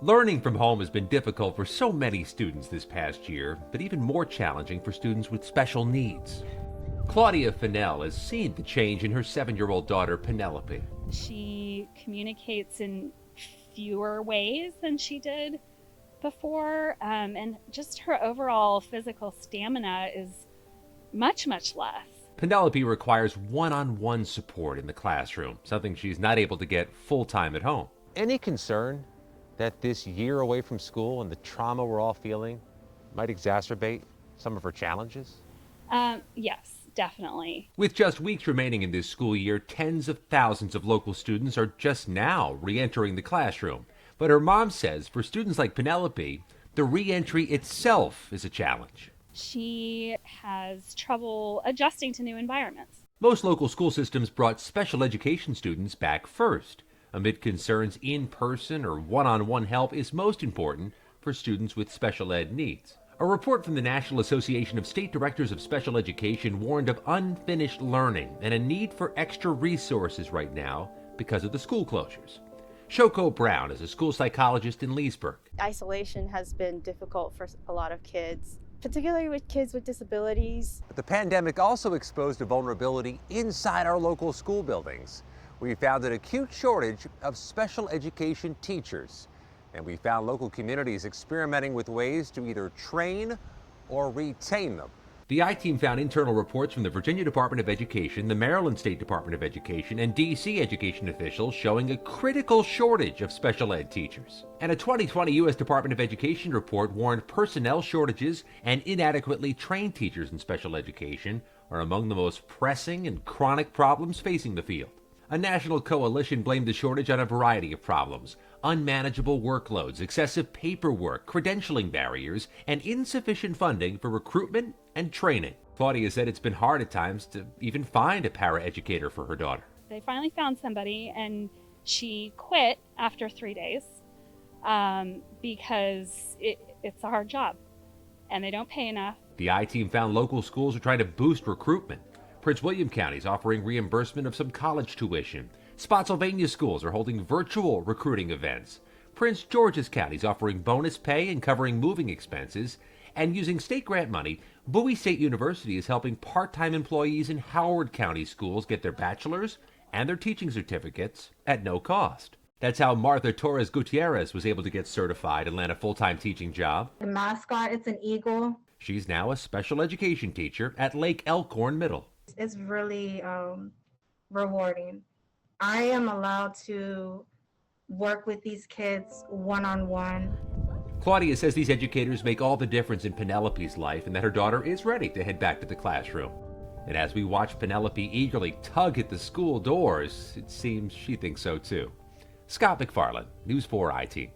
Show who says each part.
Speaker 1: Learning from home has been difficult for so many students this past year, but even more challenging for students with special needs. Claudia Fennell has seen the change in her 7-year-old daughter, Penelope.
Speaker 2: She communicates in fewer ways than she did before, and just her overall physical stamina is much less.
Speaker 1: Penelope requires one-on-one support in the classroom, something she's not able to get full-time at home.
Speaker 3: Any concern that this year away from school and the trauma we're all feeling might exacerbate some of her challenges?
Speaker 2: Yes, definitely.
Speaker 1: With just weeks remaining in this school year, tens of thousands of local students are just now re-entering the classroom. But her mom says for students like Penelope, the re-entry itself is a challenge.
Speaker 2: She has trouble adjusting to new environments.
Speaker 1: Most local school systems brought special education students back first, amid concerns in-person or one-on-one help is most important for students with special ed needs. A report from the National Association of State Directors of Special Education warned of unfinished learning and a need for extra resources right now because of the school closures. Shoko Brown is a school psychologist in Leesburg.
Speaker 4: Isolation has been difficult for a lot of kids, particularly with kids with disabilities.
Speaker 3: But the pandemic also exposed a vulnerability inside our local school buildings. We found an acute shortage of special education teachers, and we found local communities experimenting with ways to either train or retain them.
Speaker 1: The I-Team found internal reports from the Virginia Department of Education, the Maryland State Department of Education, and D.C. education officials showing a critical shortage of special ed teachers. And a 2020 U.S. Department of Education report warned personnel shortages and inadequately trained teachers in special education are among the most pressing and chronic problems facing the field. A national coalition blamed the shortage on a variety of problems: unmanageable workloads, excessive paperwork, credentialing barriers, and insufficient funding for recruitment and training. Claudia said it's been hard at times to even find a paraeducator for her daughter.
Speaker 2: They finally found somebody, and she quit after 3 days because it's a hard job and they don't pay enough.
Speaker 1: The I-Team found local schools are trying to boost recruitment. Prince William County is offering reimbursement of some college tuition. Spotsylvania schools are holding virtual recruiting events. Prince George's County is offering bonus pay and covering moving expenses. And using state grant money, Bowie State University is helping part-time employees in Howard County schools get their bachelor's and their teaching certificates at no cost. That's how Martha Torres Gutierrez was able to get certified and land a full-time teaching job.
Speaker 5: The mascot is an eagle.
Speaker 1: She's now a special education teacher at Lake Elkhorn Middle.
Speaker 5: It's really rewarding. I am allowed to work with these kids one-on-one.
Speaker 1: Claudia says these educators make all the difference in Penelope's life and that her daughter is ready to head back to the classroom. And as we watch Penelope eagerly tug at the school doors, it seems she thinks so too. Scott MacFarlane, News 4 IT.